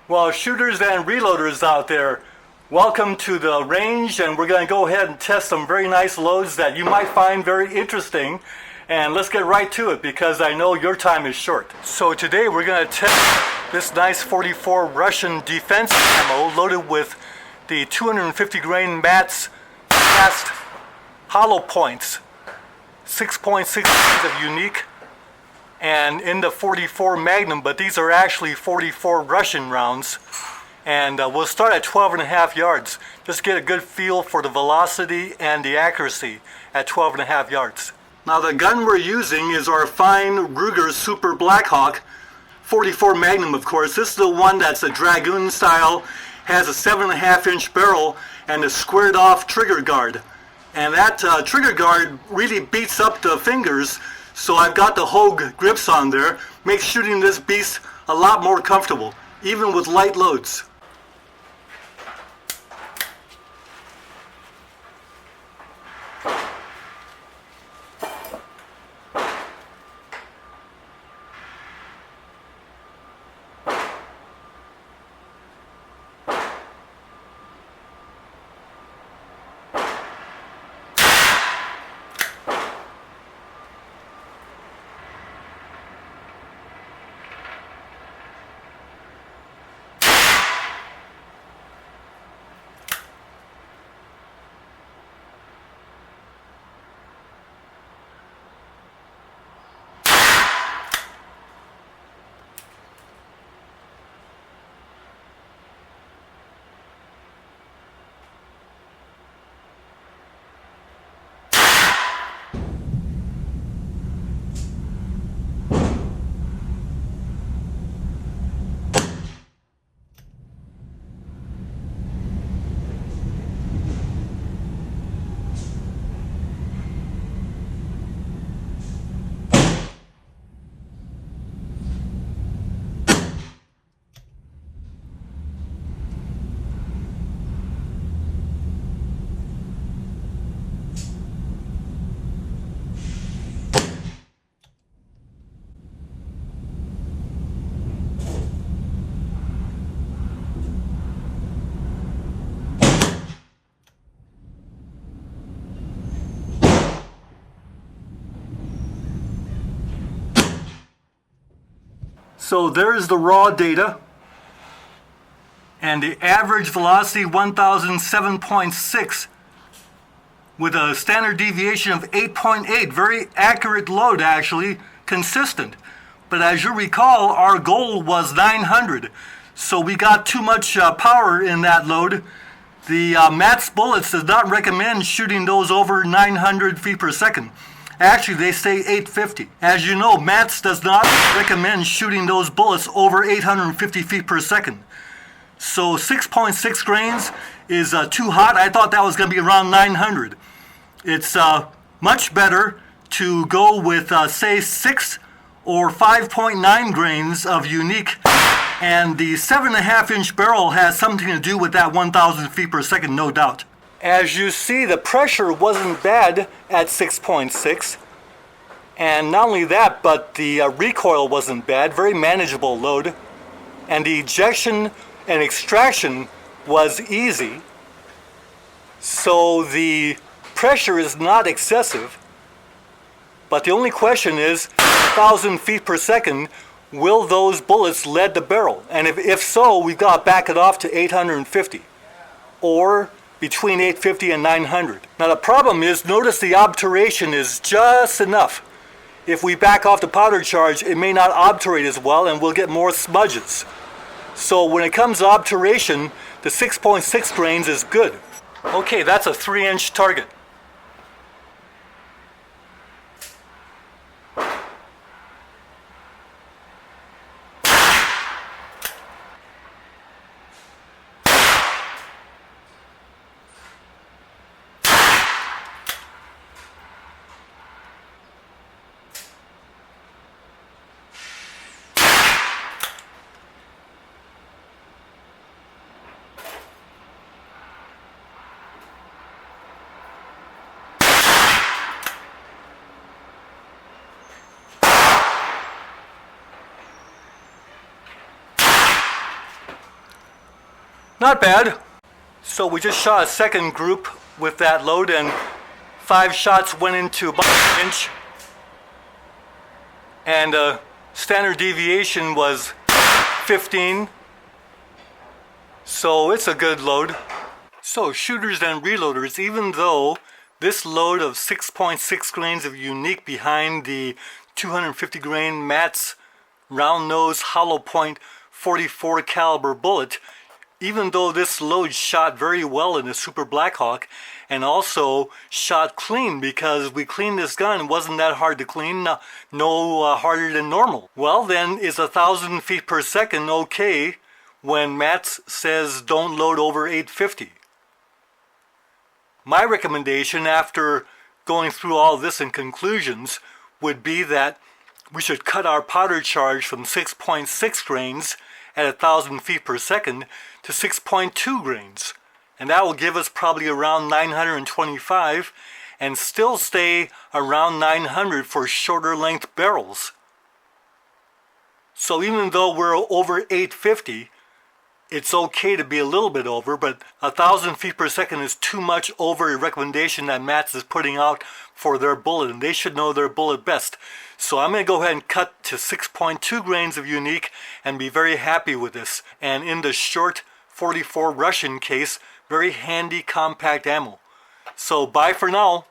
Well, shooters and reloaders out there, welcome to the range, and we're going to go ahead and test some very nice loads that you might find very interesting. And let's get right to it because I know your time is short. So today we're going to test this nice 44 Russian defense ammo loaded with the 250 grain MATS fast hollow points, 6.6 of unique, and in the 44 Magnum, but these are actually 44 Russian rounds. And we'll start at 12.5 yards. Just get a good feel for the velocity and the accuracy at 12.5 yards. Now the gun we're using is our fine Ruger Super Blackhawk 44 Magnum, of course. This is the one that's a Dragoon style, has a 7.5-inch barrel and a squared off trigger guard. And that trigger guard really beats up the fingers, so I've got the Hogue grips on there. Makes shooting this beast a lot more comfortable, even with light loads. So there's the raw data, and the average velocity 1007.6 with a standard deviation of 8.8. Very accurate load, actually, consistent. But as you recall, our goal was 900, so we got too much power in that load. The MATS bullets does not recommend shooting those over 900 feet per second. Actually, they say 850. As you know, MATS does not recommend shooting those bullets over 850 feet per second. So 6.6 grains is too hot. I thought that was going to be around 900. It's much better to go with, say, 6 or 5.9 grains of unique. And the 7.5-inch barrel has something to do with that 1,000 feet per second, no doubt. As you see, the pressure wasn't bad at 6.6, and not only that, but the recoil wasn't bad, very manageable load, and the ejection and extraction was easy, so the pressure is not excessive, but the only question is, 1,000 feet per second, will those bullets lead the barrel? And if so, we've got to back it off to 850, or between 850 and 900. Now the problem is, notice the obturation is just enough. If we back off the powder charge, it may not obturate as well and we'll get more smudges. So when it comes to obturation, the 6.6 grains is good. Okay, that's a 3-inch target. Not bad. So we just shot a second group with that load, and 5 shots went into about an inch. And standard deviation was 15. So it's a good load. So shooters and reloaders, even though this load of 6.6 grains of unique behind the 250 grain Matt's round nose hollow point 44 caliber bullet, even though this load shot very well in the Super Blackhawk and also shot clean because we cleaned this gun, it wasn't that hard to clean, no harder than normal. Well then, is 1,000 feet per second okay when Matt's says don't load over 850? My recommendation after going through all this in conclusions would be that we should cut our powder charge from 6.6 grains at 1,000 feet per second to 6.2 grains. And that will give us probably around 925 and still stay around 900 for shorter length barrels. So even though we're over 850, it's okay to be a little bit over, but 1,000 feet per second is too much over a recommendation that Matt's is putting out for their bullet, and they should know their bullet best. So I'm going to go ahead and cut to 6.2 grains of unique and be very happy with this. And in the short 44 Russian case, very handy compact ammo. So bye for now.